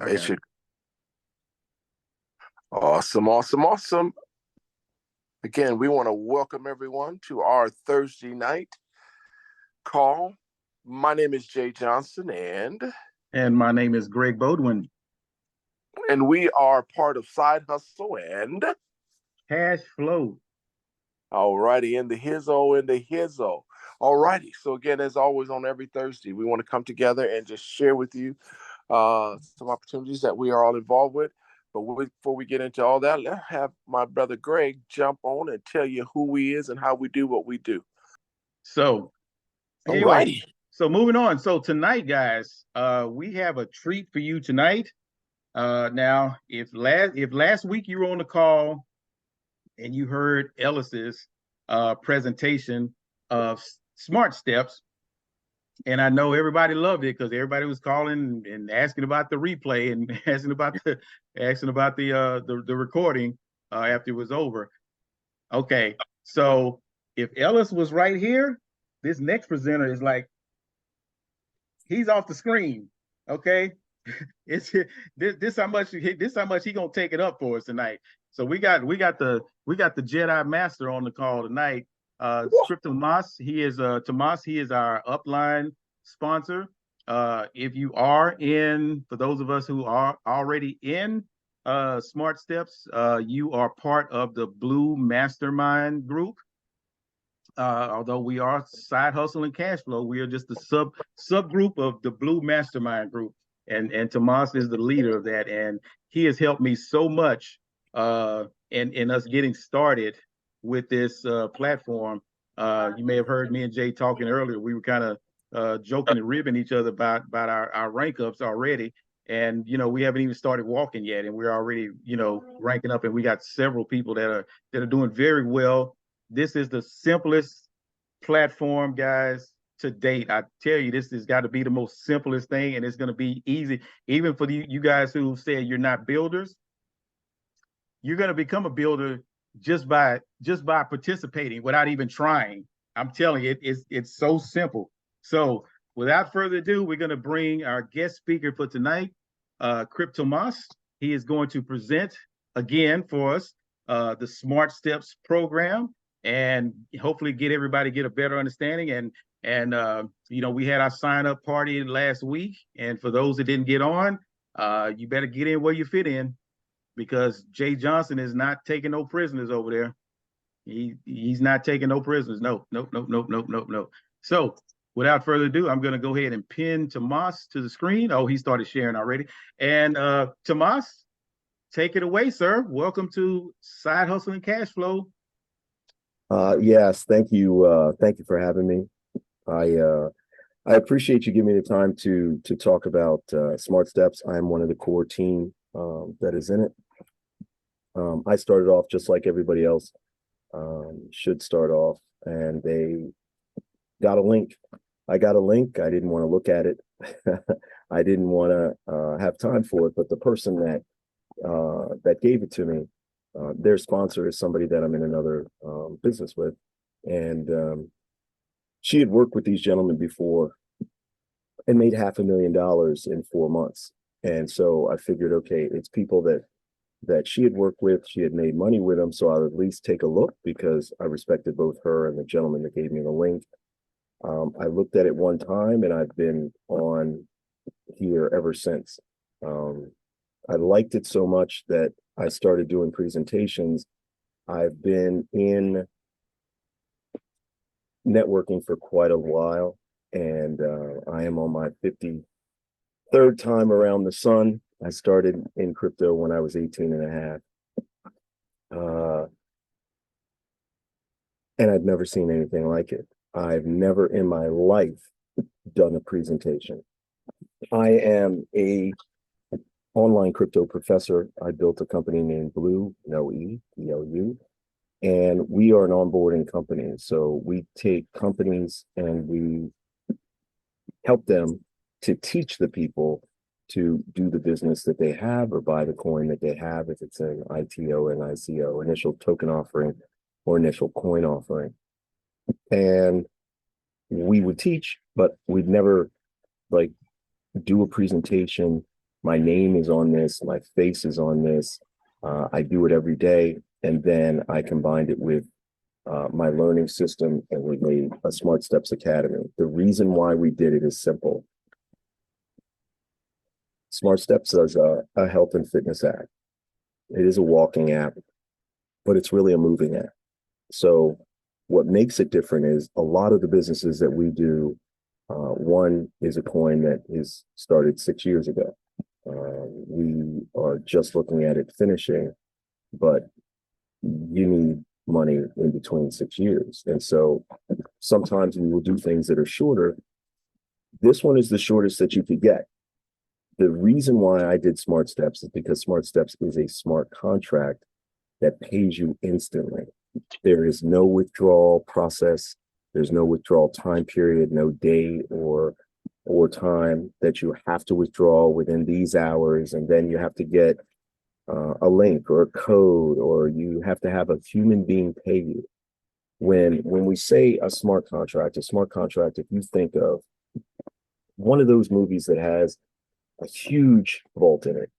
It should. Awesome, awesome, awesome. Again, we want to welcome everyone to our Thursday night call. My name is Jay Johnson, and my name is Greg Bodwin. And we are part of Side Hustle and Cash Flow. All righty, in the hizzo. All righty. So again, as always, on every Thursday, we want to come together and just share with you some opportunities that we are all involved with. But before we get into all that, let's have my brother Greg jump on and tell you who he is and how we do what we do. So, anyway, so moving on. So tonight, guys, we have a treat for you tonight. Now, if last week you were on the call and you heard Ellis's presentation of SmartSteps, and I know everybody loved it because everybody was calling and asking about the replay and asking about the recording after it was over. Okay, so if Ellis was right here, this next presenter is like, he's off the screen. Okay, it's this how much he gonna take it up for us tonight. So we got the Jedi Master on the call tonight. Cryptomas, he is Tomas. He is our upline sponsor. If you are in, for those of us who are already in SmartSteps, you are part of the Blue Mastermind group. Although we are Side Hustle and Cash Flow, we are just the subgroup of the Blue Mastermind group. And Tomas is the leader of that, and he has helped me so much in us getting started with this platform. You may have heard me and Jay talking earlier. We were kind of joking and ribbing each other about our rank ups already. And, we haven't even started walking yet, and we're already, ranking up, and we got several people that are doing very well. This is the simplest platform, guys, to date. I tell you, this has got to be the most simplest thing, and it's going to be easy. Even for you guys who say you're not builders, you're going to become a builder just by participating without even trying. I'm telling you, it's so simple. So without further ado, we're going to bring our guest speaker for tonight, Cryptomas. He is going to present again for us the SmartSteps program, and hopefully get a better understanding. And we had our sign up party last week, and for those that didn't get on, you better get in where you fit in, because Jay Johnson is not taking no prisoners over there. He's not taking no prisoners. No. So without further ado, I'm going to go ahead and pin Tomas to the screen. Oh, he started sharing already. And Tomas, take it away, sir. Welcome to Side Hustle and Cash Flow. Yes, thank you. Thank you for having me. I appreciate you giving me the time to talk about SmartSteps. I am one of the core team that is in it. I started off just like everybody else should start off, and they got a link. I got a link. I didn't want to look at it. I didn't want to have time for it, but the person that gave it to me, their sponsor is somebody that I'm in another business with, and she had worked with these gentlemen before and made $500,000 in 4 months. And so I figured, okay, it's people that she had worked with, she had made money with them, so I'll at least take a look, because I respected both her and the gentleman that gave me the link. I looked at it one time, and I've been on here ever since. I liked it so much that I started doing presentations. I've been in networking for quite a while, and I am on my 53rd time around the sun. I started in crypto when I was 18 and a half. And I've never seen anything like it. I've never in my life done a presentation. I am a online crypto professor. I built a company named Blue, no E, BLU, and we are an onboarding company. So we take companies and we help them to teach the people to do the business that they have or buy the coin that they have, if it's an ITO and ICO, initial token offering or initial coin offering. And we would teach, but we'd never do a presentation My name is on this, my face is on this. I do it every day. And then I combined it with my learning system, and we made a SmartSteps Academy. The reason why we did it is simple. SmartSteps is a health and fitness app. It is a walking app, but it's really a moving app. So what makes it different is a lot of the businesses that we do, one is a coin that is started 6 years ago. We are just looking at it finishing, but you need money in between 6 years. And so sometimes we will do things that are shorter. This one is the shortest that you could get. The reason why I did SmartSteps is because SmartSteps is a smart contract that pays you instantly. There is no withdrawal process. There's no withdrawal time period, no day or time that you have to withdraw within these hours, and then you have to get a link or a code, or you have to have a human being pay you. When we say a smart contract, if you think of one of those movies that has a huge vault in it,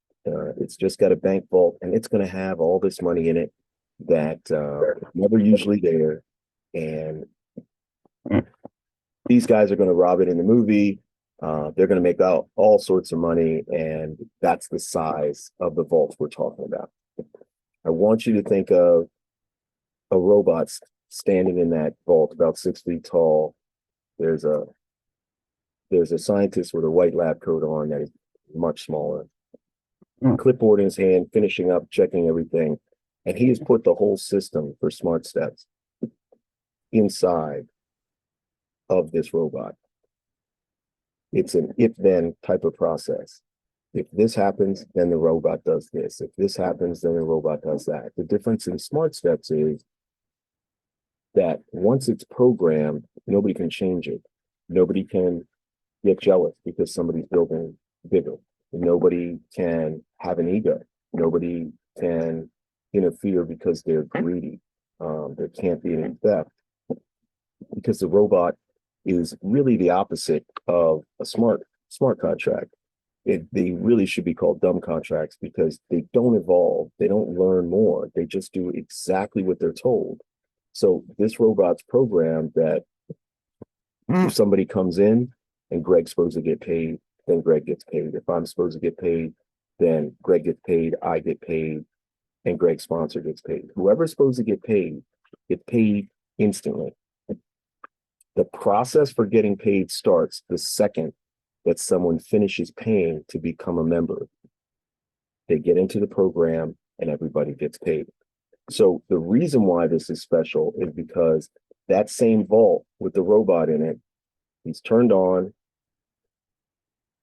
it's just got a bank vault, and it's going to have all this money in it that never usually there, and these guys are going to rob it in the movie. They're going to make out all sorts of money, and that's the size of the vault we're talking about. I want you to think of a robot standing in that vault, about 6 feet tall. There's a scientist with a white lab coat on that is much smaller. Clipboard in his hand, finishing up, checking everything, and he has put the whole system for SmartSteps inside of this robot. It's an if-then type of process. If this happens, then the robot does this. If this happens, then the robot does that. The difference in SmartSteps is that once it's programmed, nobody can change it. Nobody can get jealous because somebody's building bigger. Nobody can have an ego. Nobody can interfere because they're greedy. There can't be any theft, because the robot is really the opposite of a smart contract. They really should be called dumb contracts, because they don't evolve. They don't learn more. They just do exactly what they're told. So this robot's programmed that if somebody comes in and Greg's supposed to get paid, then Greg gets paid. If I'm supposed to get paid, then Greg gets paid, I get paid, and Greg's sponsor gets paid. Whoever's supposed to get paid instantly. The process for getting paid starts the second that someone finishes paying to become a member. They get into the program and everybody gets paid. So the reason why this is special is because that same vault with the robot in it, he's turned on,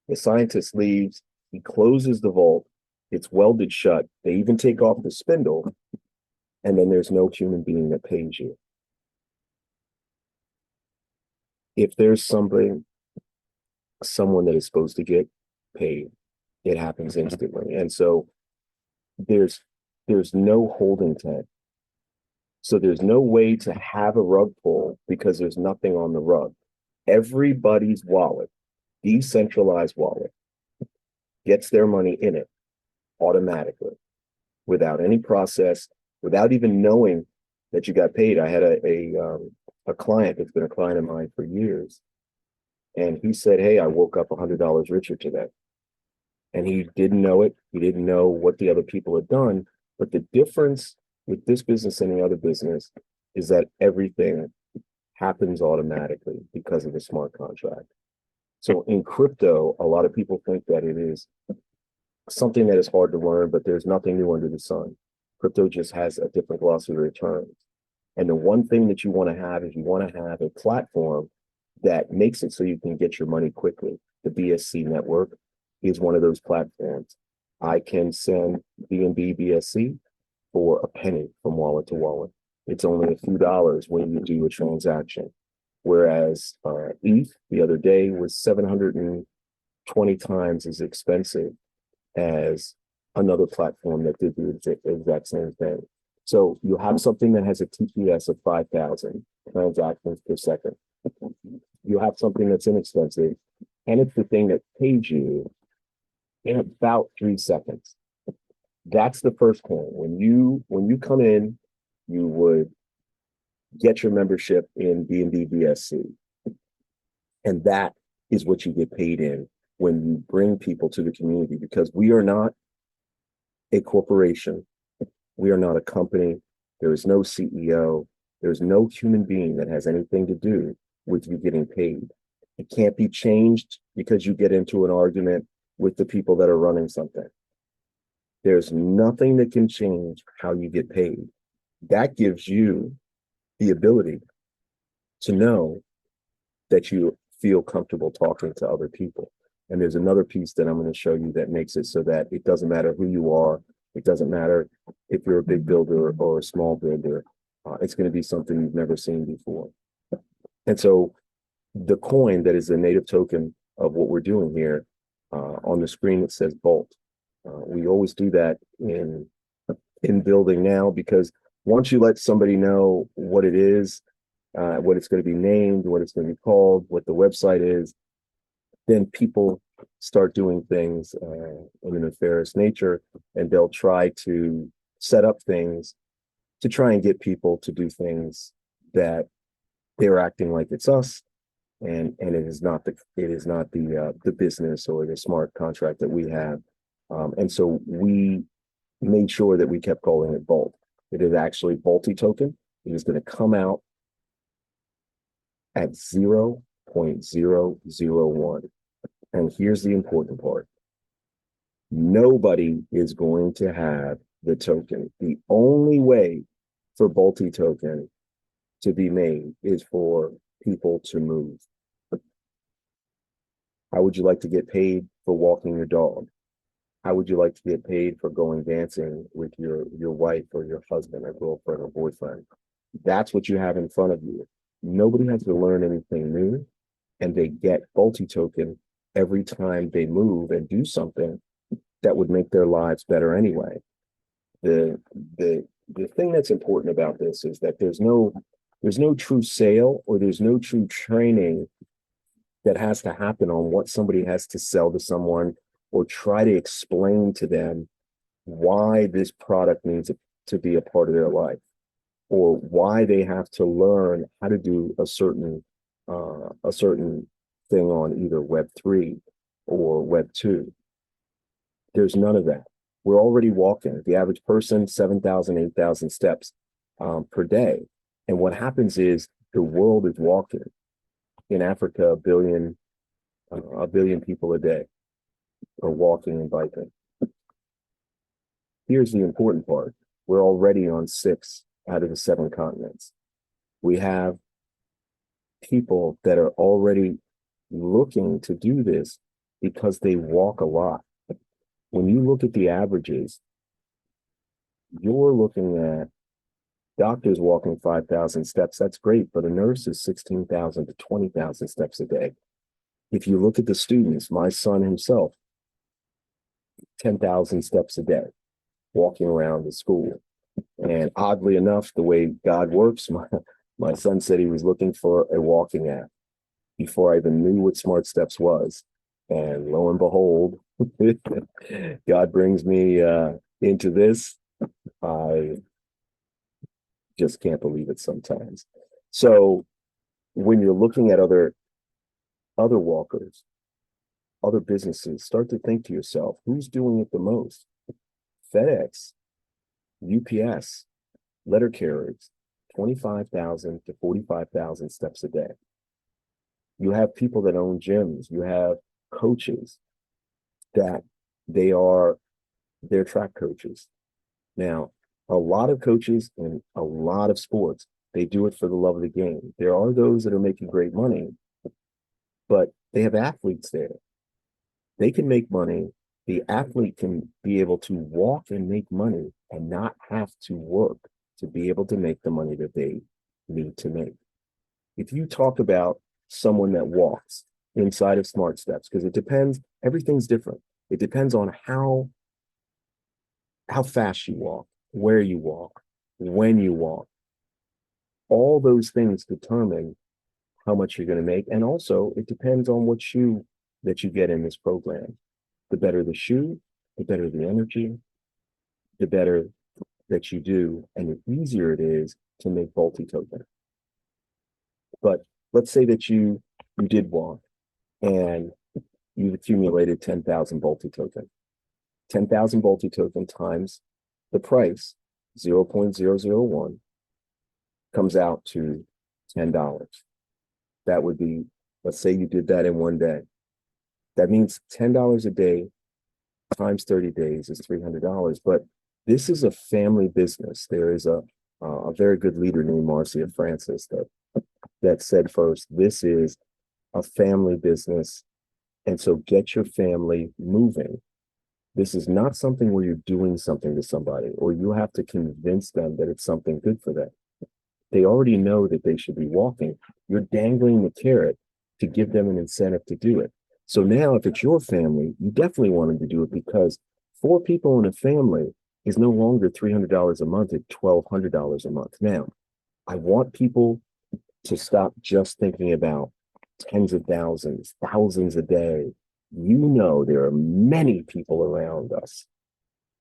the scientist leaves, he closes the vault, it's welded shut, they even take off the spindle, and then there's no human being that pays you. If there's someone that is supposed to get paid, it happens instantly. And so there's no holding tank. So there's no way to have a rug pull because there's nothing on the rug. Everybody's wallet, decentralized wallet, gets their money in it automatically without any process, without even knowing that you got paid. I had a client that's been a client of mine for years, and he said, hey, I woke up $100 richer today. And he didn't know it. He didn't know what the other people had done. But the difference with this business and the other business is that everything happens automatically because of the smart contract. So in crypto, a lot of people think that it is something that is hard to learn, but there's nothing new under the sun. Crypto just has a different glossary of terms. And the one thing that you want to have is you want to have a platform that makes it so you can get your money quickly. The BSC network is one of those platforms. I can send BNB BSC for a penny from wallet to wallet. It's only a few dollars when you do a transaction. Whereas ETH the other day was 720 times as expensive as another platform that did the exact same thing. So you have something that has a TPS of 5,000 transactions per second. You have something that's inexpensive, and it's the thing that pays you in about 3 seconds. That's the first coin. When you come in, you would get your membership in B&B BSC. And that is what you get paid in when you bring people to the community, because we are not a corporation. We are not a company. There is no CEO. There's no human being that has anything to do with you getting paid. It can't be changed because you get into an argument with the people that are running something. There's nothing that can change how you get paid. That gives you the ability to know that you feel comfortable talking to other people. And there's another piece that I'm going to show you that makes it so that it doesn't matter who you are. It doesn't matter if you're a big builder or a small builder. It's going to be something you've never seen before. And so the coin that is the native token of what we're doing here, on the screen it says Bolt. We always do that in building now, because once you let somebody know what it is, what it's going to be named, what it's going to be called, what the website is, then people start doing things in a nefarious nature, and they'll try to set up things to try and get people to do things that they're acting like it's us, and it is not the business or the smart contract that we have. And so we made sure that we kept calling it Bolt. It is actually Bolty token. It is going to come out at 0.001. And here's the important part. Nobody is going to have the token. The only way for Bolty token to be made is for people to move. How would you like to get paid for walking your dog? How would you like to get paid for going dancing with your wife or your husband or girlfriend or boyfriend? That's what you have in front of you. Nobody has to learn anything new, and they get Bolty token every time they move and do something that would make their lives better anyway. The thing that's important about this is that there's no true sale, or there's no true training that has to happen on what somebody has to sell to someone, or try to explain to them why this product needs to be a part of their life, or why they have to learn how to do a certain thing on either Web3 or Web2. There's none of that. We're already walking. The average person, 7,000, 8,000 steps per day. And what happens is the world is walking. In Africa, a billion people a day are walking and biking. Here's the important part. We're already on 6 out of the 7 continents. We have people that are already looking to do this because they walk a lot. When you look at the averages, you're looking at doctors walking 5,000 steps. That's great, but a nurse is 16,000 to 20,000 steps a day. If you look at the students, my son himself, 10,000 steps a day, walking around the school. And oddly enough, the way God works, my son said he was looking for a walking app before I even knew what SmartSteps was. And lo and behold, God brings me into this. I just can't believe it sometimes. So when you're looking at other walkers, other businesses, start to think to yourself, who's doing it the most? FedEx, UPS, letter carriers, 25,000 to 45,000 steps a day. You have people that own gyms. You have coaches that they're track coaches. Now, a lot of coaches in a lot of sports, they do it for the love of the game. There are those that are making great money, but they have athletes there. They can make money. The athlete can be able to walk and make money and not have to work to be able to make the money that they need to make. If you talk about someone that walks inside of SmartSteps, because it depends, everything's different. It depends on how fast you walk, where you walk, when you walk. All those things determine how much you're going to make. And also it depends on what shoe that you get in this program. the better the shoe, the better the energy, the better that you do, and the easier it is to make multi-token. But let's say that you did walk and you've accumulated 10,000 multi-token. 10,000 multi-token times the price, 0.001, comes out to $10. That would be, let's say you did that in one day. That means $10 a day times 30 days is $300. But this is a family business. There is a very good leader named Marcia Francis that said first, this is a family business. And so get your family moving. This is not something where you're doing something to somebody or you have to convince them that it's something good for them. They already know that they should be walking. You're dangling the carrot to give them an incentive to do it. So now if it's your family, you definitely want them to do it because 4 people in a family is no longer $300 a month at $1,200 a month. Now, I want people to stop just thinking about tens of thousands, thousands a day. You know, there are many people around us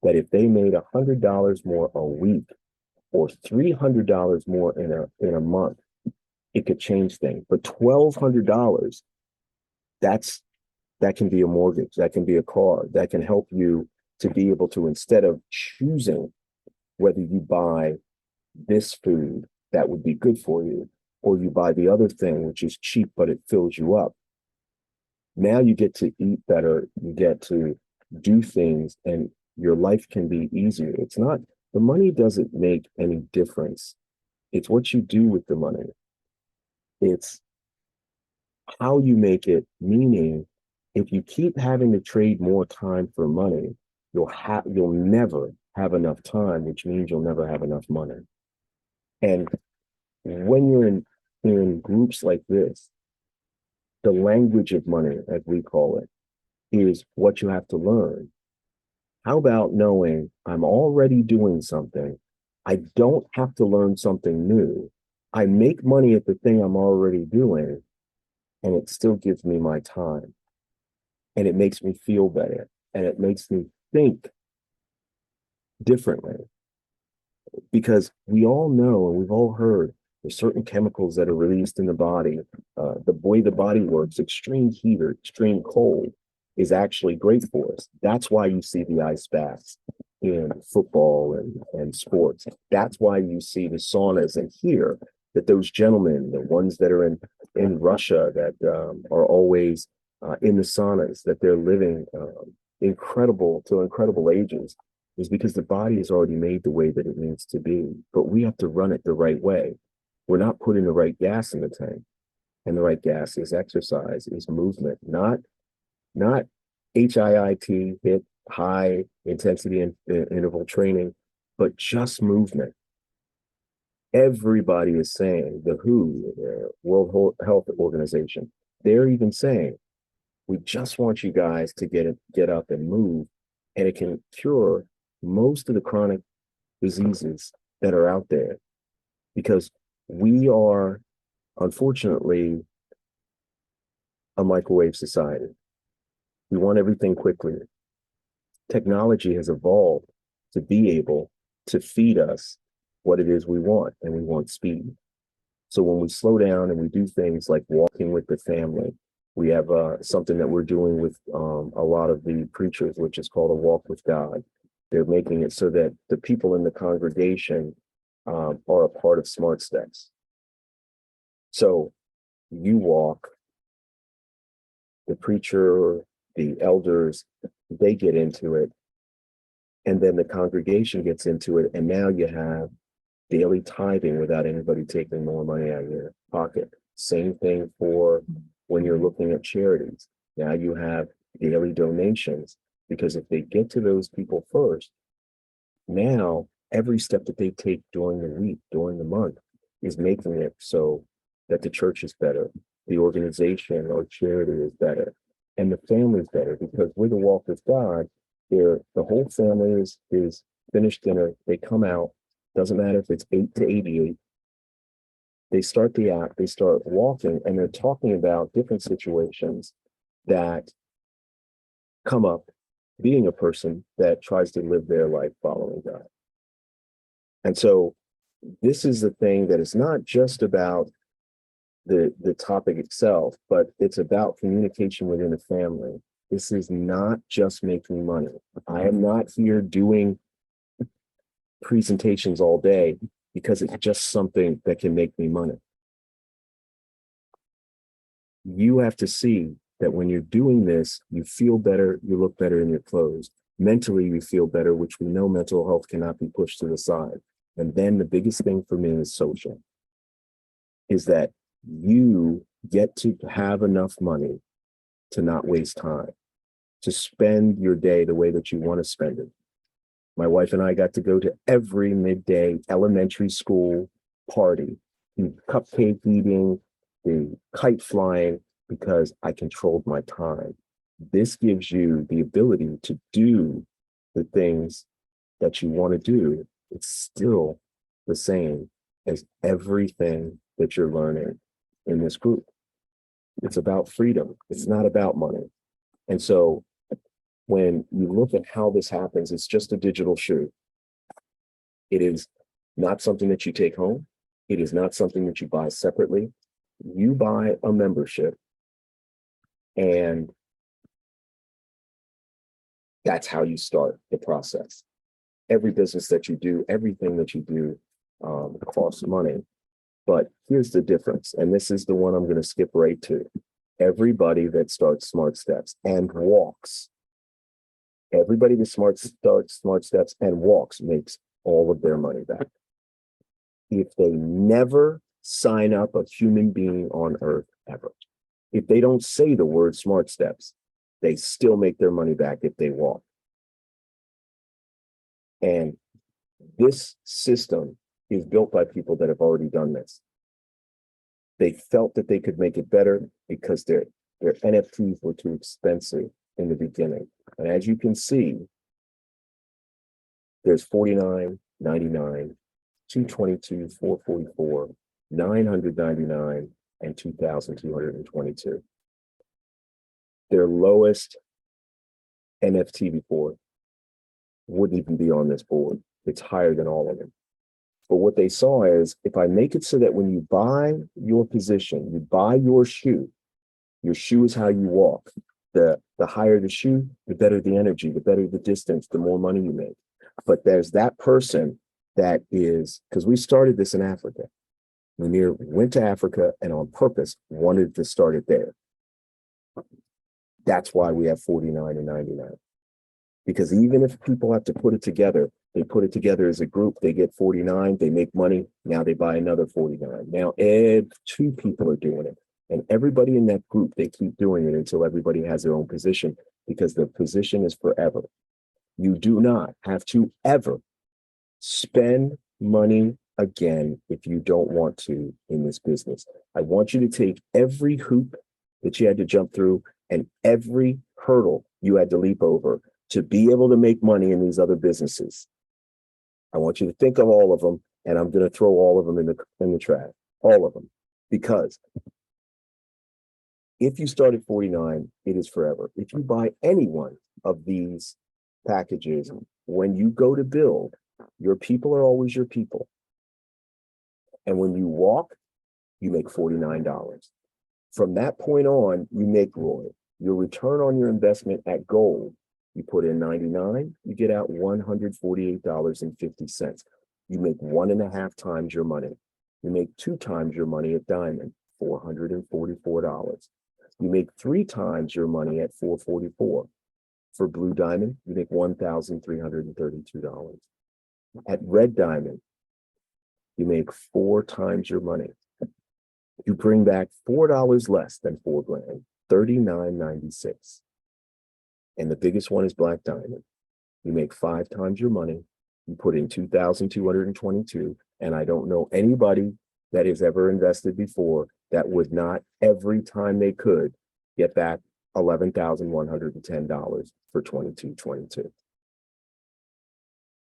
that if they made $100 more a week or $300 more in a month, it could change things. But $1,200, that can be a mortgage, that can be a car, that can help you to be able to, instead of choosing whether you buy this food that would be good for you, or you buy the other thing, which is cheap, but it fills you up. Now you get to eat better, you get to do things, and your life can be easier. It's not, the money doesn't make any difference. It's what you do with the money. It's how you make it, meaning if you keep having to trade more time for money, you'll never have enough time, which means you'll never have enough money. And when you're in groups like this, the language of money, as we call it, is what you have to learn. How about knowing I'm already doing something? I don't have to learn something new. I make money at the thing I'm already doing, and it still gives me my time. And it makes me feel better. And it makes me think differently. Because we all know, and we've all heard, there's certain chemicals that are released in the body. The way the body works, extreme heat or extreme cold is actually great for us. That's why you see the ice baths in football and sports. That's why you see the saunas and hear that those gentlemen, the ones that are in Russia that are always in the saunas, that they're living incredible ages, is because the body is already made the way that it needs to be. But we have to run it the right way. We're not putting the right gas in the tank. And the right gas is exercise, is movement, not HIIT, hit high intensity interval training, but just movement. Everybody is saying, the WHO, the World Health Organization, they're even saying, we just want you guys to get up and move, and it can cure most of the chronic diseases that are out there, because we are, unfortunately, a microwave society. We want everything quickly. Technology has evolved to be able to feed us what it is we want, and we want speed. So when we slow down and we do things like walking with the family, we have something that we're doing with a lot of the preachers, which is called a walk with God. They're making it so that the people in the congregation are a part of SmartSteps. So you walk, the preacher, the elders, they get into it, and then the congregation gets into it, and now you have daily tithing without anybody taking more money out of your pocket. Same thing for when you're looking at charities. Now you have daily donations, because if they get to those people first, now every step that they take during the week, during the month, is making it so that the church is better, the organization or charity is better, and the family is better, because with the walk with God, the whole family is finished dinner, they come out, doesn't matter if it's 8 to 88, they start the act, they start walking, and they're talking about different situations that come up being a person that tries to live their life following God. And so this is the thing that is not just about the topic itself, but it's about communication within the family. This is not just making money. I am not here doing presentations all day because it's just something that can make me money. You have to see that when you're doing this, you feel better, you look better in your clothes. Mentally, you feel better, which we know mental health cannot be pushed to the side. And then the biggest thing for me is social, is that you get to have enough money to not waste time, to spend your day the way that you want to spend it. My wife and I got to go to every midday elementary school party, the cupcake eating, the kite flying, because I controlled my time. This gives you the ability to do the things that you want to do. It's still the same as everything that you're learning in this group. It's about freedom. It's not about money. And so when you look at how this happens, it's just a digital shoe. It is not something that you take home. It is not something that you buy separately. You buy a membership, and that's how you start the process. Every business that you do, everything that you do costs money. But here's the difference, and this is the one I'm going to skip right to. Everybody that starts SmartSteps and walks, everybody that starts SmartSteps and walks makes all of their money back. If they never sign up a human being on earth ever, if they don't say the word SmartSteps, they still make their money back if they walk. And this system is built by people that have already done this. They felt that they could make it better because their NFTs were too expensive in the beginning. And as you can see, there's $49.99, $222, $444, $999, and $2,222. Their lowest NFT before wouldn't even be on this board. It's higher than all of them. But what they saw is, if I make it so that when you buy your position, you buy your shoe is how you walk. The higher the shoe, the better the energy, the better the distance, the more money you make. But there's that person that is, because we started this in Africa. Munir went to Africa and on purpose wanted to start it there. That's why we have 49 and 99. Because even if people have to put it together, they put it together as a group, they get 49, they make money, now they buy another 49. Now, two people are doing it. And everybody in that group, they keep doing it until everybody has their own position, because the position is forever. You do not have to ever spend money again if you don't want to in this business. I want you to take every hoop that you had to jump through and every hurdle you had to leap over to be able to make money in these other businesses. I want you to think of all of them, and I'm going to throw all of them in the trash, all of them, because if you start at 49, it is forever. If you buy any one of these packages, when you go to build, your people are always your people. And when you walk, you make $49. From that point on, you make, Roy, your return on your investment at gold. You put in 99, you get out $148.50. You make 1.5 times your money. You make 2 times your money at diamond, $444. You make 3 times your money at $444. For blue diamond, you make $1,332. At red diamond, you make 4 times your money. You bring back $4 less than $4 grand, $39.96. And the biggest one is black diamond. You make 5 times your money. You put in $2,222. And I don't know anybody that has ever invested before that would not, every time they could, get back $11,110 for 2222.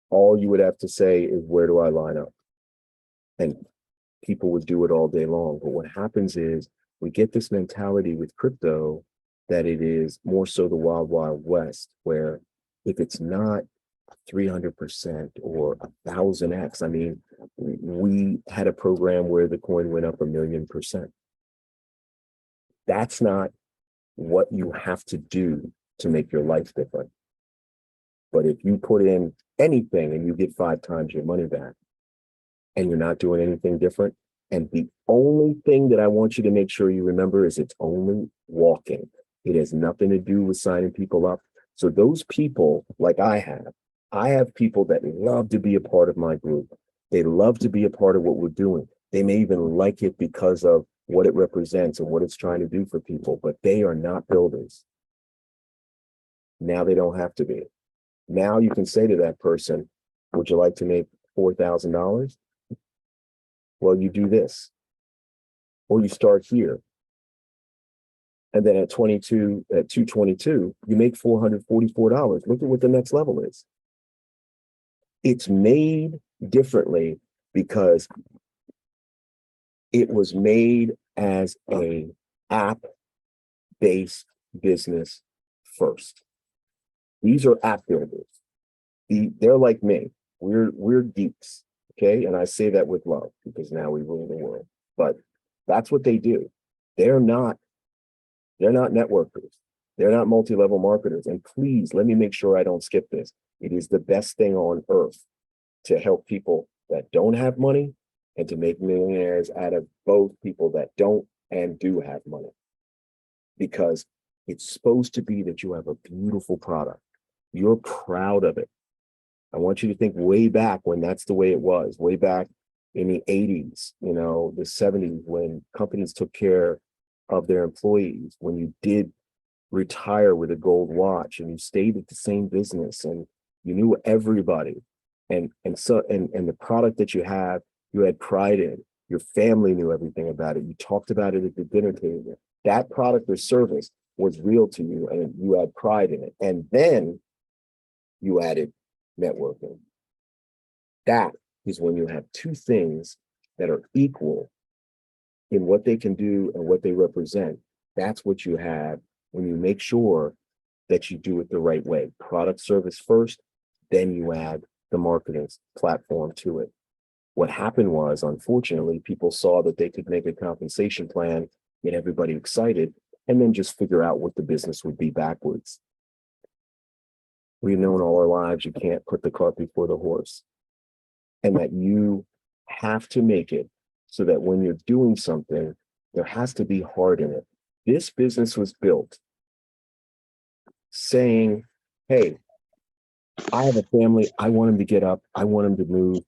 All you would have to say is, where do I line up? And people would do it all day long. But what happens is, we get this mentality with crypto that it is more so the wild, wild west, where if it's not 300% or 1,000x, I mean, we had a program where the coin went up 1,000,000%. That's not what you have to do to make your life different. But if you put in anything and you get 5 times your money back and you're not doing anything different, and the only thing that I want you to make sure you remember is it's only walking. It has nothing to do with signing people up. So those people, like I have people that love to be a part of my group. They love to be a part of what we're doing. They may even like it because of what it represents and what it's trying to do for people, but they are not builders. Now they don't have to be. Now you can say to that person, would you like to make $4,000? Well, you do this, or you start here. And then at 222, you make $444. Look at what the next level is. It's made differently because it was made as a app-based business first. These are app builders. They're like me. We're geeks, okay? And I say that with love because now we rule the world. But that's what they do. They're not networkers. They're not multi-level marketers. And please, let me make sure I don't skip this. It is the best thing on earth to help people that don't have money and to make millionaires out of both people that don't and do have money. Because it's supposed to be that you have a beautiful product. You're proud of it. I want you to think way back when that's the way it was, way back in the 80s, the 70s, when companies took care of their employees, when you did retire with a gold watch and you stayed at the same business and you knew everybody and the product that you had pride in. Your family knew everything about it. You talked about it at the dinner table. That product or service was real to you and you had pride in it. And then you added networking. That is when you have two things that are equal in what they can do and what they represent. That's what you have when you make sure that you do it the right way. Product service first, then you add the marketing platform to it. What happened was, unfortunately, people saw that they could make a compensation plan, get everybody excited, and then just figure out what the business would be backwards. We've known all our lives you can't put the cart before the horse, and that you have to make it so that when you're doing something, there has to be heart in it. This business was built saying, hey, I have a family. I want them to get up. I want them to move.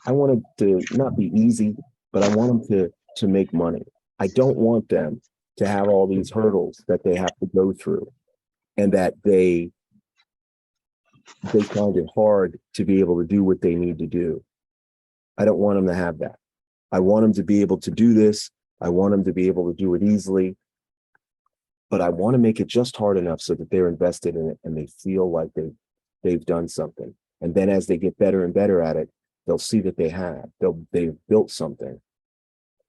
I want them to not be easy, but I want them to make money. I don't want them to have all these hurdles that they have to go through and that they find it hard to be able to do what they need to do. I don't want them to have that. I want them to be able to do this. I want them to be able to do it easily, but I want to make it just hard enough so that they're invested in it and they feel like they've done something. And then as they get better and better at it, they'll see that they've built something.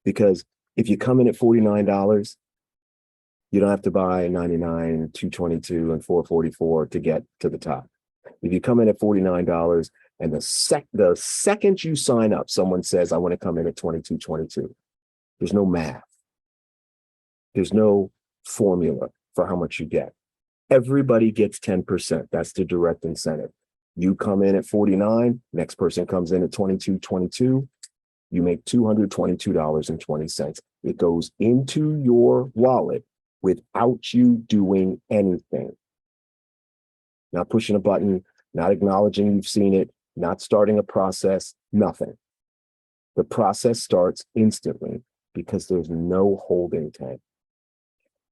Because if you come in at $49, you don't have to buy 99, 222, and 444 to get to the top. If you come in at $49 and the second you sign up, someone says, I want to come in at 22.22. There's no math. There's no formula for how much you get. Everybody gets 10%. That's the direct incentive. You come in at 49, next person comes in at 22.22. You make $222.20. It goes into your wallet without you doing anything. Not pushing a button, not acknowledging you've seen it, not starting a process, nothing. The process starts instantly because there's no holding tank.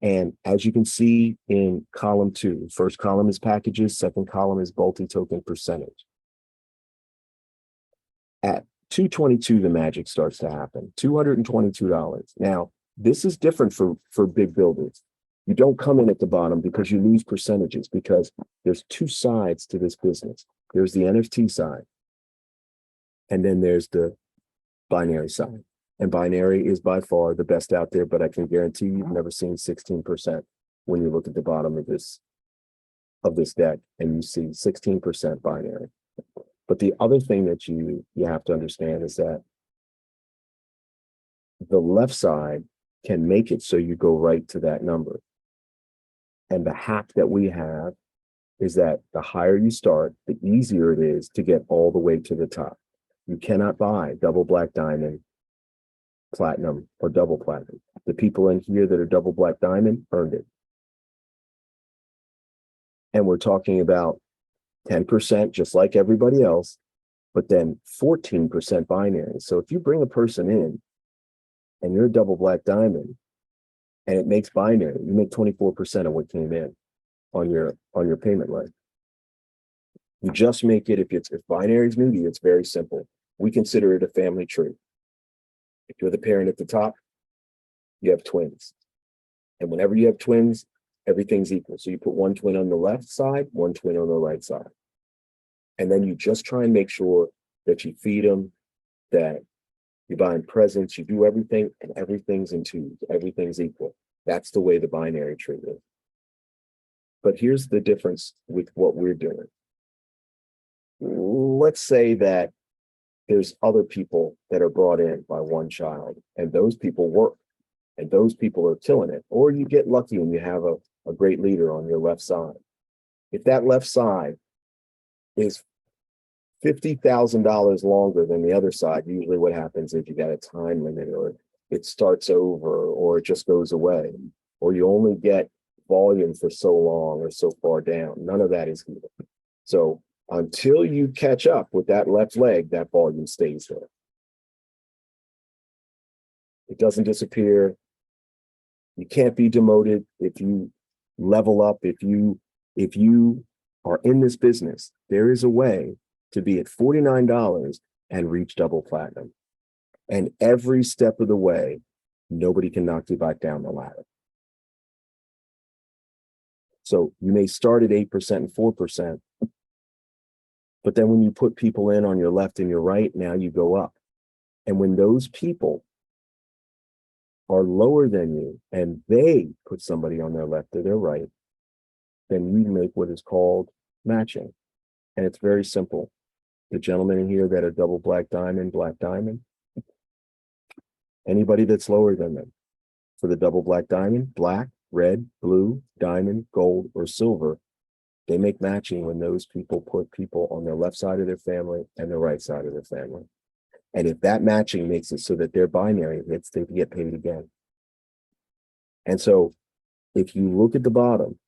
And as you can see in column 2, first column is packages, second column is multi-token percentage. At 222, the magic starts to happen, $222. Now, this is different for big builders. You don't come in at the bottom because you lose percentages, because there's two sides to this business. There's the NFT side, and then there's the binary side. And binary is by far the best out there, but I can guarantee you've never seen 16% when you look at the bottom of of this deck and you see 16% binary. But the other thing that you have to understand is that the left side can make it so you go right to that number. And the hack that we have is that the higher you start, the easier it is to get all the way to the top. You cannot buy double black diamond, platinum, or double platinum. The people in here that are double black diamond earned it. And we're talking about 10%, just like everybody else, but then 14% binary. So if you bring a person in and you're a double black diamond and it makes binary, you make 24% of what came in on your payment line. You just make it, if binary is meaty, it's very simple. We consider it a family tree. If you're the parent at the top, you have twins. And whenever you have twins, everything's equal. So you put one twin on the left side, one twin on the right side. And then you just try and make sure that you feed them, that you buy them presents, you do everything, and everything's in twos. Everything's equal. That's the way the binary tree is. But here's the difference with what we're doing. Let's say that there's other people that are brought in by one child, and those people work, and those people are killing it. Or you get lucky and you have a great leader on your left side. If that left side is $50,000 longer than the other side, usually what happens is you got a time limit, or it starts over, or it just goes away, or you only get volume for so long or so far down. None of that is even. So until you catch up with that left leg, that volume stays there. It doesn't disappear. You can't be demoted if you level up. If you are in this business, there is a way to be at $49 and reach double platinum. And every step of the way, nobody can knock you back down the ladder. So you may start at 8% and 4%, but then when you put people in on your left and your right, now you go up. And when those people are lower than you and they put somebody on their left or their right, then you make what is called matching. And it's very simple. The gentlemen in here that are double black diamond, anybody that's lower than them. For the double black diamond, black, red, blue, diamond, gold, or silver, they make matching when those people put people on their left side of their family and the right side of their family. And if that matching makes it so that their binary hits, they get paid again. And so if you look at the bottom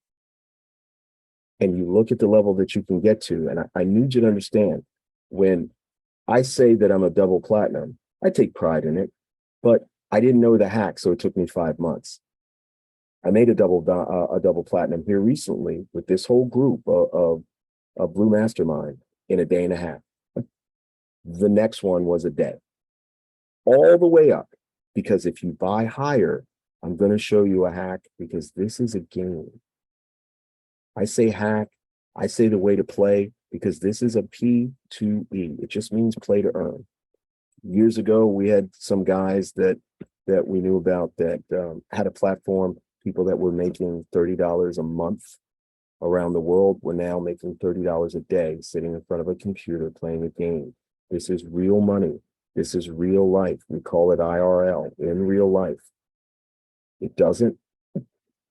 and you look at the level that you can get to, and I need you to understand, when I say that I'm a double platinum, I take pride in it, but I didn't know the hack, so it took me 5 months. I made a double platinum here recently with this whole group of Blue Mastermind in a day and a half. The next one was a day, all the way up, because if you buy higher, I'm going to show you a hack, because this is a game. I say hack, I say the way to play, because this is a P2E. It just means play to earn. Years ago, we had some guys that we knew about that had a platform. People that were making $30 a month around the world were now making $30 a day, sitting in front of a computer playing a game. This is real money. This is real life. We call it IRL, in real life. It doesn't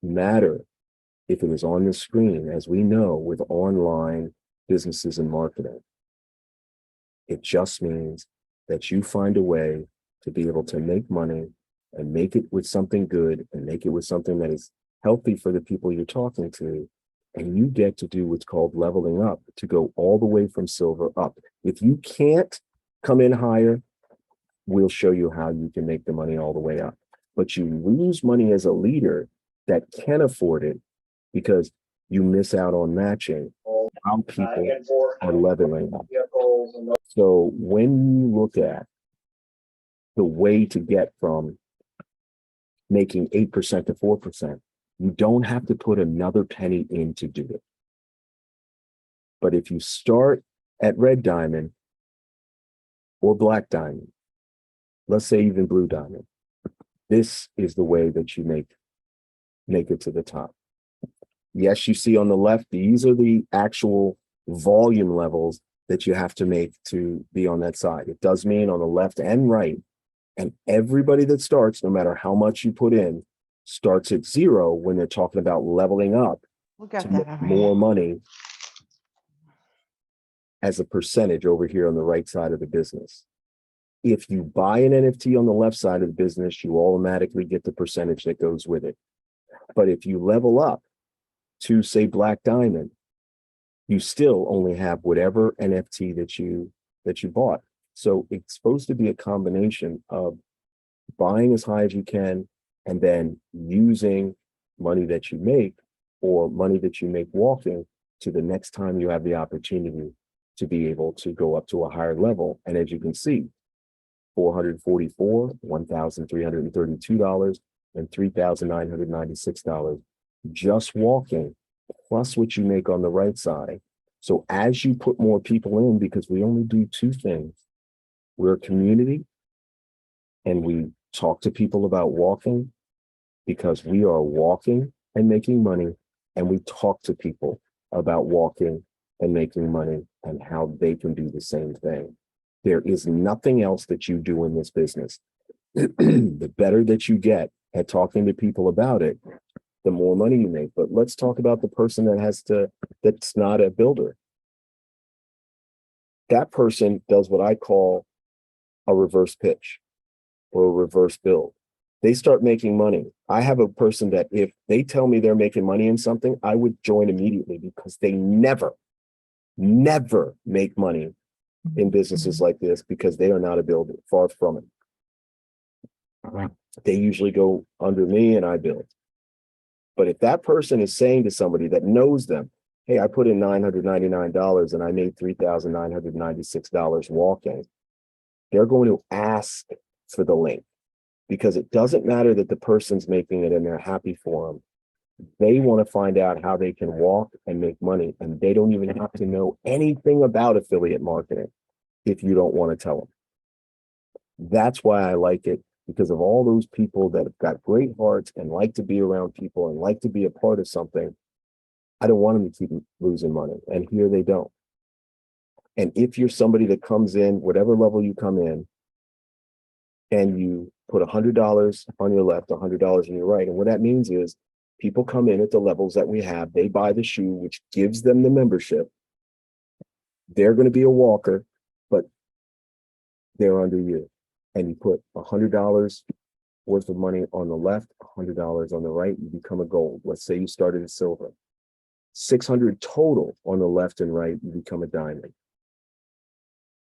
matter if it is on the screen, as we know with online businesses and marketing. It just means that you find a way to be able to make money and make it with something good and make it with something that is healthy for the people you're talking to. And you get to do what's called leveling up, to go all the way from silver up. If you can't come in higher, we'll show you how you can make the money all the way up. But you lose money as a leader that can afford it because you miss out on matching how people are leveling up. So when you look at the way to get from making 8% to 4%, you don't have to put another penny in to do it. But if you start at red diamond or black diamond, let's say even blue diamond, this is the way that you make it to the top. Yes, you see on the left, these are the actual volume levels that you have to make to be on that side. It does mean on the left and right, and everybody that starts, no matter how much you put in, starts at zero when they're talking about leveling up to make more money as a percentage over here on the right side of the business. If you buy an NFT on the left side of the business, you automatically get the percentage that goes with it. But if you level up to, say, Black Diamond, you still only have whatever NFT that you bought. So it's supposed to be a combination of buying as high as you can and then using money that you make or money that you make walking to the next time you have the opportunity to be able to go up to a higher level. And as you can see, 444, $1,332, and $3,996 just walking, plus what you make on the right side. So as you put more people in, because we only do two things, we're a community and we talk to people about walking because we are walking and making money, and we talk to people about walking and making money and how they can do the same thing. There is nothing else that you do in this business. The better that you get at talking to people about it, the more money you make. But let's talk about the person that's not a builder. That person does what I call a reverse pitch or a reverse build. They start making money. I have a person that if they tell me they're making money in something, I would join immediately because they never make money in businesses like this because they are not a builder, far from it. They usually go under me and I build. But if that person is saying to somebody that knows them, hey, I put in $999 and I made $3,996 walking, they're going to ask for the link because it doesn't matter that the person's making it and they're happy for them. They want to find out how they can walk and make money, and they don't even have to know anything about affiliate marketing if you don't want to tell them. That's why I like it, because of all those people that have got great hearts and like to be around people and like to be a part of something. I don't want them to keep losing money, and here they don't. And if you're somebody that comes in, whatever level you come in, and you put $100 on your left, $100 on your right, and what that means is people come in at the levels that we have, they buy the shoe, which gives them the membership. They're going to be a walker, but they're under you. And you put $100 worth of money on the left, $100 on the right, you become a gold. Let's say you started at silver. 600 total on the left and right, you become a diamond.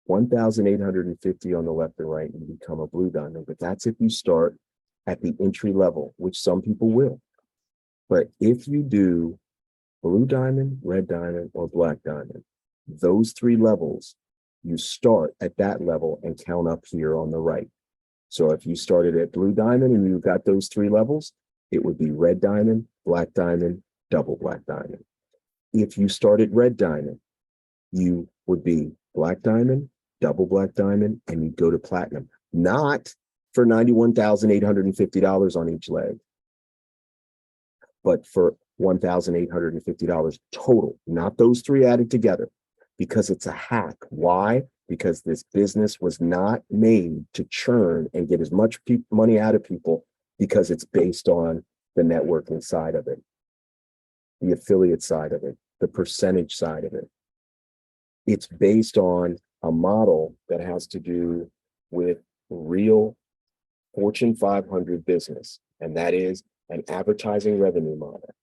1,850 on the left and right, you become a blue diamond. But that's if you start at the entry level, which some people will. But if you do blue diamond, red diamond, or black diamond, those three levels, you start at that level and count up here on the right. So if you started at blue diamond and you got those three levels, it would be red diamond, black diamond, double black diamond. If you started red diamond, you would be black diamond, double black diamond, and you go to platinum, not for $91,850 on each leg, but for $1,850 total, not those three added together, because it's a hack. Why? Because this business was not made to churn and get as much money out of people, because it's based on the networking side of it, the affiliate side of it, the percentage side of it. It's based on a model that has to do with real Fortune 500 business, and that is an advertising revenue model.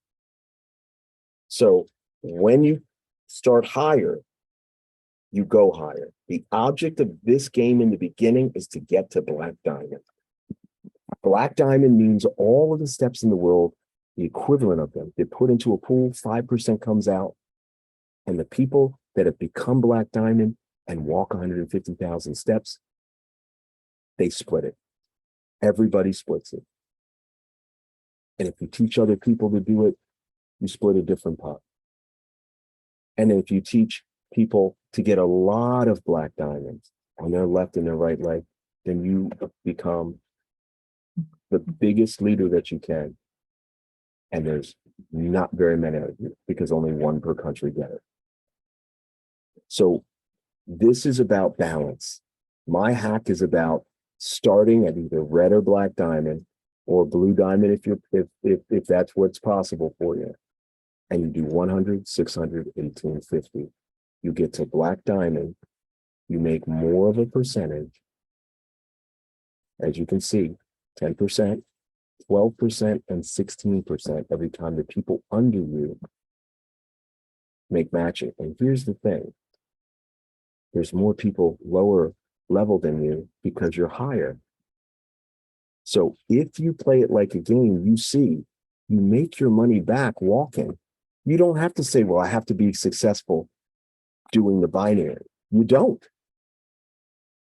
So when you start higher, you go higher. The object of this game in the beginning is to get to Black Diamond. Black Diamond means all of the steps in the world, the equivalent of them, they're put into a pool, 5% comes out, and the people that have become Black Diamond and walk 150,000 steps, they split it. Everybody splits it. And if you teach other people to do it, you split a different pot. And then if you teach people to get a lot of Black Diamonds on their left and their right leg, then you become the biggest leader that you can. And there's Not very many of you, because only one per country get it. So this is about balance. My hack is about starting at either red or black diamond, or blue diamond if that's what's possible for you. And you do 100, 600, 1850. You get to black diamond, you make more of a percentage. As you can see, 10%, 12%, and 16% every time the people under you make matching. And here's the thing. There's more people lower level than you because you're higher. So if you play it like a game, you see, you make your money back walking. You don't have to say, well, I have to be successful doing the binary. You don't.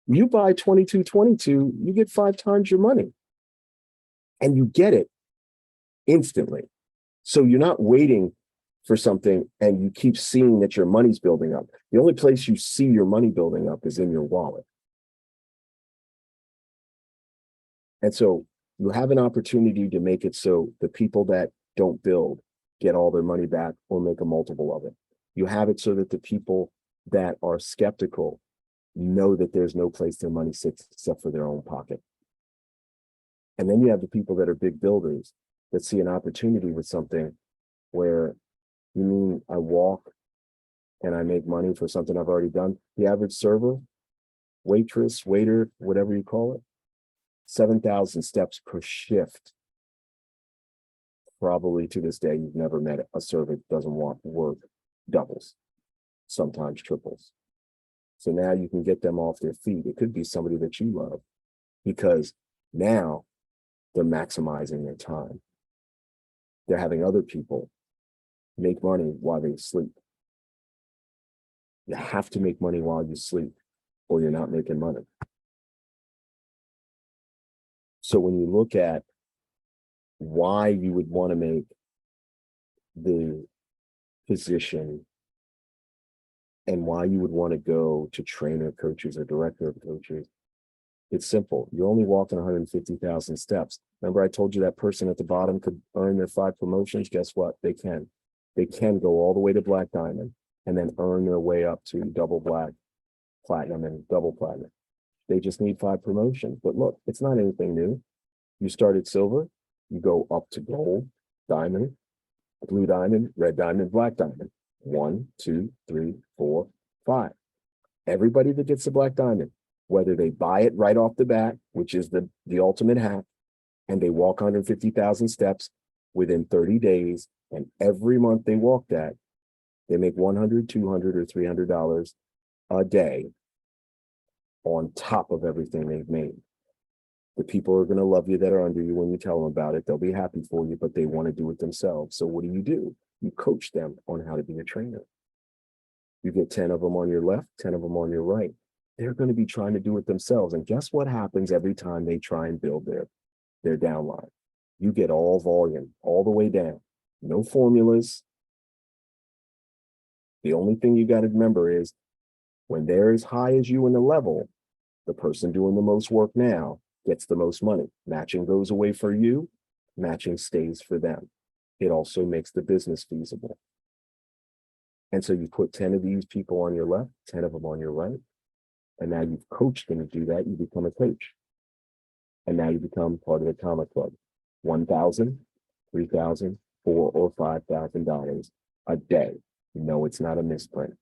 You buy 2222, you get 5 times your money. And you get it instantly. So you're not waiting for something and you keep seeing that your money's building up. The only place you see your money building up is in your wallet. And so you have an opportunity to make it so the people that don't build get all their money back or make a multiple of it. You have it so that the people that are skeptical know that there's no place their money sits except for their own pocket. And then you have the people that are big builders that see an opportunity with something where, you mean I walk and I make money for something I've already done? The average server, waitress, waiter, whatever you call it, 7,000 steps per shift. Probably to this day, you've never met a server that doesn't want work doubles, sometimes triples. So now you can get them off their feet. It could be somebody that you love, because now they're maximizing their time. They're having other people make money while they sleep. You have to make money while you sleep, or you're not making money. So when you look at why you would want to make the position and why you would want to go to trainer coaches or director of coaches, it's simple. You're only walking 150,000 steps. Remember I told you that person at the bottom could earn their 5 promotions? Guess what? They can. They can go all the way to black diamond and then earn their way up to double black, platinum, and double platinum. They just need 5 promotions. But look, it's not anything new. You start at silver, you go up to gold, diamond, blue diamond, red diamond, black diamond. 1, 2, 3, 4, 5. Everybody that gets the black diamond, whether they buy it right off the bat, which is the ultimate hack, and they walk 150,000 steps within 30 days, and every month they walk that, they make $100, $200, or $300 a day on top of everything they've made. The people are going to love you that are under you when you tell them about it. They'll be happy for you, but they want to do it themselves. So what do? You coach them on how to be a trainer. You get 10 of them on your left, 10 of them on your right. They're going to be trying to do it themselves. And guess what happens every time they try and build their downline? You get all volume, all the way down. No formulas. The only thing you got to remember is when they're as high as you in the level, the person doing the most work now gets the most money. Matching goes away for you, matching stays for them. It also makes the business feasible. And so you put 10 of these people on your left, 10 of them on your right, and now you've coached them to do that. You become a coach. And now you become part of the comic club. $1,000, $3,000, $4,000 or $5,000 a day. No, it's not a misprint,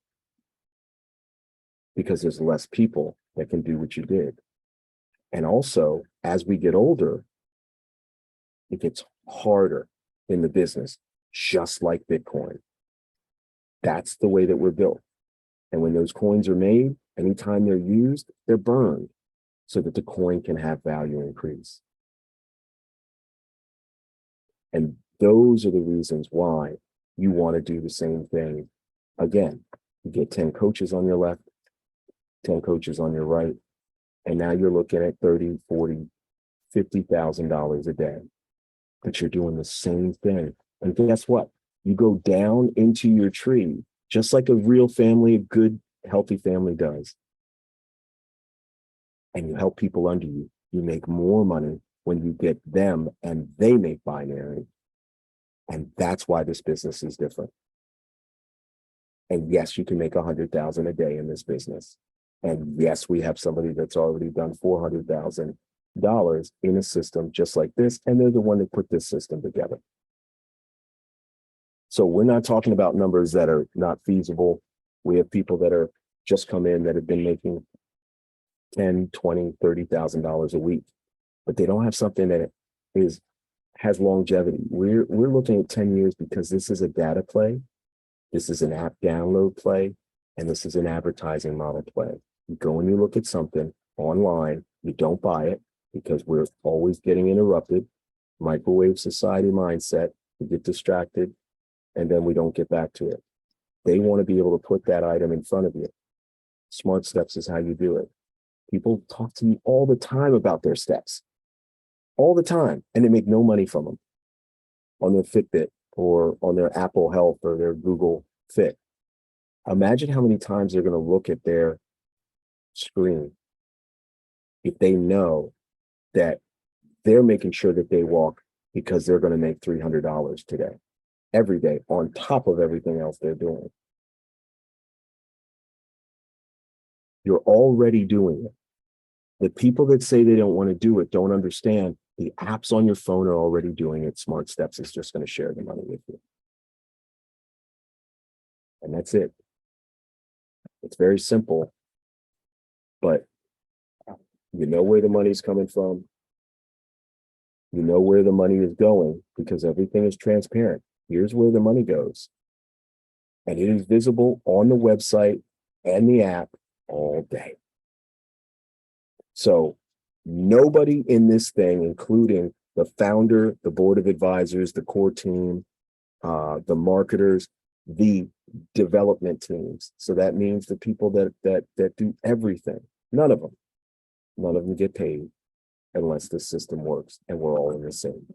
because there's less people that can do what you did. And also, as we get older, it gets harder in the business, just like Bitcoin. That's the way that we're built. And when those coins are made, anytime they're used, they're burned so that the coin can have value increase. And those are the reasons why you want to do the same thing. Again, you get 10 coaches on your left, 10 coaches on your right, and now you're looking at $30,000, $40,000, $50,000 a day. But you're doing the same thing. And guess what? You go down into your tree, just like a real family, a good, healthy family does. And you help people under you. You make more money when you get them and they make binary. And that's why this business is different. And yes, you can make 100,000 a day in this business. And yes, we have somebody that's already done $400,000 in a system just like this, and they're the one that put this system together. So we're not talking about numbers that are not feasible. We have people that are just come in that have been making $10, $20, $30,000 a week, but they don't have something that has longevity. We're looking at 10 years because this is a data play, this is an app download play, and this is an advertising model play. You go and you look at something online, you don't buy it because we're always getting interrupted. Microwave society mindset, we get distracted, and then we don't get back to it. They want to be able to put that item in front of you. SmartSteps is how you do it. People talk to me all the time about their steps, all the time, and they make no money from them on their Fitbit or on their Apple Health or their Google Fit. Imagine how many times they're going to look at their screen if they know that they're making sure that they walk because they're going to make $300 today, every day, on top of everything else they're doing. You're already doing it. The people that say they don't want to do it don't understand the apps on your phone are already doing it. SmartSteps is just going to share the money with you. And that's it. It's very simple, but you know where the money's coming from. You know where the money is going because everything is transparent. Here's where the money goes. And it is visible on the website and the app all day. So nobody in this thing, including the founder, the board of advisors, the core team, the marketers, the development teams. So that means the people that do everything. None of them get paid unless the system works and we're all in the same.